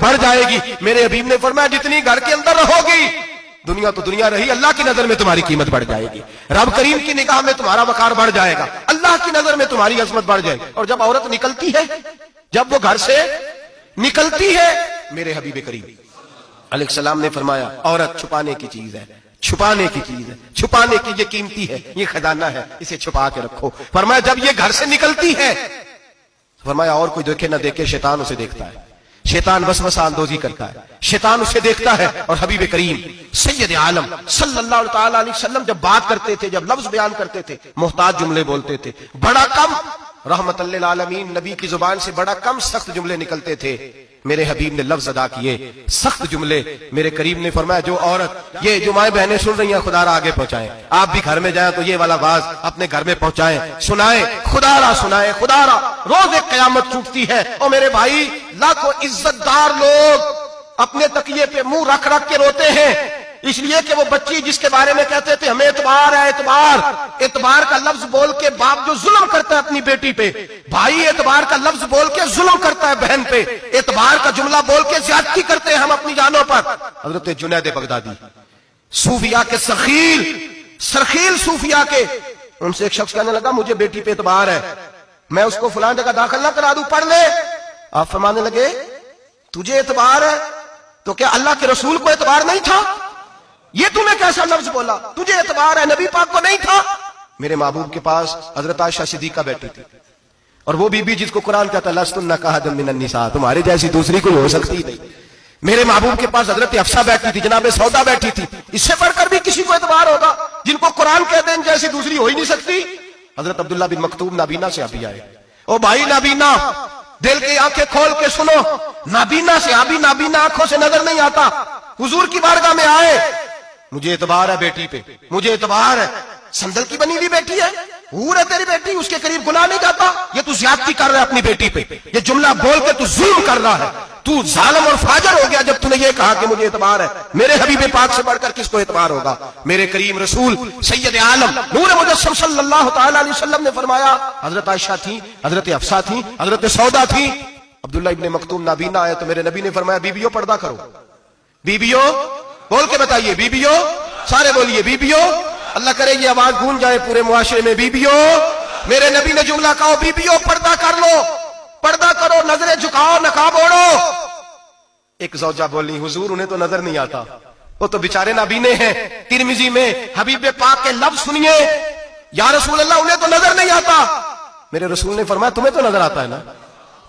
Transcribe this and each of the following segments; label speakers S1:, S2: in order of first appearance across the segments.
S1: बढ़ जाएगी। मेरे हबीब ने फरमाया जितनी घर के अंदर रहोगी, दुनिया तो दुनिया रही, अल्लाह की नजर में तुम्हारी कीमत बढ़ जाएगी। रब करीम की निगाह में तुम्हारा वकार बढ़ जाएगा, अल्लाह की नजर में तुम्हारी अजमत बढ़ जाएगी। और जब औरत निकलती है, जब वो घर से निकलती है, मेरे हबीब करीम अलैहिस्सलाम ने फरमाया औरत छुपाने की चीज है, छुपाने की चीज है, छुपाने की ये कीमती है, ये खजाना है, इसे छुपा के रखो। फरमाया जब ये घर से निकलती है, फरमाया और कोई देखे ना देखे, शैतान उसे देखता है, शैतान वसवसा अंदोजी करता है, शैतान उसे देखता है। और हबीब करीम सैयद आलम सल्लल्लाहु ताला अलैहि वसल्लम जब बात करते थे, जब लफ्ज बयान करते थे, मोहताज जुमले बोलते थे, बड़ा कम, रहमतल लिल आलमीन नबी की जुबान से बड़ा कम सख्त जुमले निकलते थे। मेरे हबीब ने लफ्ज अदा किए, सख्त जुमले। मेरे करीम ने फरमाया जो औरत, ये जो माए बहनें सुन रही हैं, खुदारा आगे पहुंचाएं, आप भी घर में जाएं तो ये वाला बाज अपने घर में पहुंचाएं, सुनाएं, खुदारा सुनाएं, खुदारा। रोज एक कयामत टूटती है और मेरे भाई लाखों इज्जतदार लोग अपने तकिए पे मुंह रख रख के रोते हैं, इसलिए कि वो बच्ची जिसके बारे में कहते थे हमें एतबार है, एतबार, एतबार का लफ्ज बोल के बाप जो जुल्म करता है अपनी बेटी पे, भाई एतबार का लफ्ज बोल के जुल्म करता है बहन पे, एतबार का जुमला बोल के ज्यादती करते हैं हम अपनी जानों पर। हजरत जुनैद बगदादी सूफिया के सरखील सूफिया के, उनसे एक शख्स कहने लगा मुझे बेटी पे एतबार है, मैं उसको फलां जगह दाखिल ना करा दूं, पढ़ ले। आप फरमाने लगे तुझे एतबार है तो क्या अल्लाह के रसूल को एतबार नहीं था? ये तूने कैसा लफ्ज बोला? तुझे एतबार है, नबी पाक को नहीं था? मेरे महबूब के पास हजरत आयशा सिद्दीका बैठी थी, और वो बीबी जिसको कुरान कहता लस्तुन्ना कअहदिम मिनन निसा, तुम्हारे जैसी दूसरी कोई हो सकती नहीं। मेरे महबूब के पास हजरत हफ्सा बैठी थी, जनाब सौदा बैठी थी, इससे बढ़कर भी किसी को एतबार होगा जिनको कुरान कहते हैं जैसी दूसरी हो ही नहीं सकती। हजरत अब्दुल्ला बिन मक्तूम नाबीना से अभी आए, ओ भाई नाबीना, दिल की आंखें खोल के सुनो, नाबीना से अभी, नाबीना आंखों से नजर नहीं आता, हुजूर की बारगाह में आए, मुझे एतबार है बेटी पे, मुझे एतबार है, संदल की बनी हुई बेटी है, हूर है तेरी बेटी, उसके करीब गुनाह नहीं जाता, ये तू ज्यादती कर रहा है अपनी बेटी पे, ये जुमला बोल के तू जुल्म कर रहा है, तू जालिम और फाजर हो गया जब तूने ये कहा कि मुझे एतबार है। मेरे हबीब पाक से बढ़कर किसको एतबार होगा? मेरे करीम रसूल सैयद आलम नूर मुजस्सम सल्लल्लाहु ताला अलैहि वसल्लम ने फरमाया, हजरत आयशा थी, हजरत हफ्सा थी, हजरत सौदा थी, अब्दुल्ला इब्ने मक्तूम नाबीना आए तो मेरे नबी ने फरमाया बीबियों पर्दा करो, बीबियों बोल के बताइए, बीबियों, सारे बोलिए बीबियों, अल्लाह करे ये आवाज गूंज जाए पूरे मुआशरे में, बीबियों। मेरे नबी ने जुमला कहा बीबियों पर्दा कर लो, पर्दा करो, नजरें झुकाओ, नकाब ओढ़ो। एक ज़ौजा बोली हुजूर उन्हें तो नजर नहीं आता, वो तो बेचारे नाबीने हैं। तिरमिजी में हबीब पाक के लफ्ज सुनिए, या रसूल अल्लाह उन्हें तो नजर नहीं आता। मेरे रसूल ने फरमाया तुम्हें तो नजर आता है ना,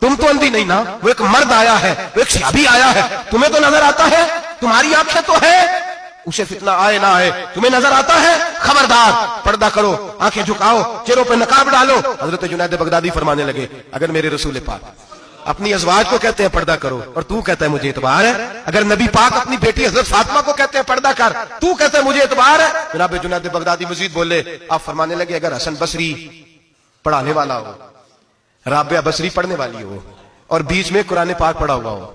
S1: तुम तो अंधी नहीं ना, वो एक मर्द आया है, वो एक सहाबी आया है, तुम्हें तो नजर आता है, तुम्हारी आंखें तो है, उसे फितना आए ना आए तुम्हें नजर आता है, खबरदार पर्दा करो, आंखें झुकाओ, चेहरों पे नकाब डालो। हजरत जुनैद बगदादी फरमाने लगे अगर मेरे रसूल पाक अपनी अज़वाज को कहते हैं पर्दा करो और तू कहता है मुझे एतबार है, अगर नबी पाक अपनी बेटी हजरत फातिमा को कहते हैं पर्दा कर, तू कहता है मुझे एतबार है। जनाब जुनैद बगदादी मजीद बोले, आप फरमाने लगे अगर हसन बसरी पढ़ाने वाला हो, राबिया बसरी पढ़ने वाली हो और बीच में कुरान पाक पढ़ा हुआ हो,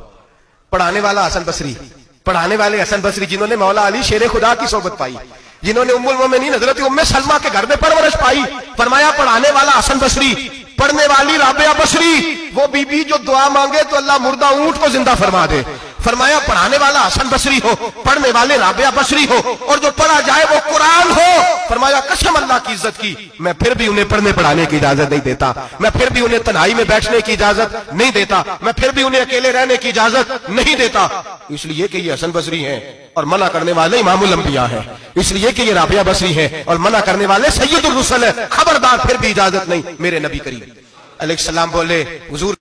S1: पढ़ाने वाला हसन बसरी, पढ़ाने वाले हसन बसरी जिन्होंने मौला अली शेर खुदा की सोबत पाई, जिन्होंने उम्मुल मोमिनीन हजरत उम्मे सलमा के घर में परवरिश पाई, फरमाया पढ़ाने वाला हसन बसरी, पढ़ने वाली राबिया बसरी, वो बीबी जो दुआ मांगे तो अल्लाह मुर्दा ऊंट को जिंदा फरमा दे। फरमाया पढ़ाने वाला हसन बसरी हो, पढ़ने वाले राबिया बसरी हो, और जो पढ़ा जाए वो कुरान हो। फरमाया कसम अल्लाह की इज्जत की, मैं फिर भी उन्हें पढ़ने पढ़ाने की इजाजत नहीं देता, मैं फिर भी उन्हें तन्हाई में बैठने की इजाजत नहीं देता, मैं फिर भी उन्हें अकेले रहने की इजाजत नहीं देता, इसलिए कि ये हसन बसरी हैं और मना करने वाले इमामुल अंबिया हैं, इसलिए कि ये राबिया बसरी हैं और मना करने वाले सैयदुर रुसल हैं, खबरदार फिर भी इजाजत नहीं। मेरे नबी करीम अलैहिस्सलाम बोले हुजूर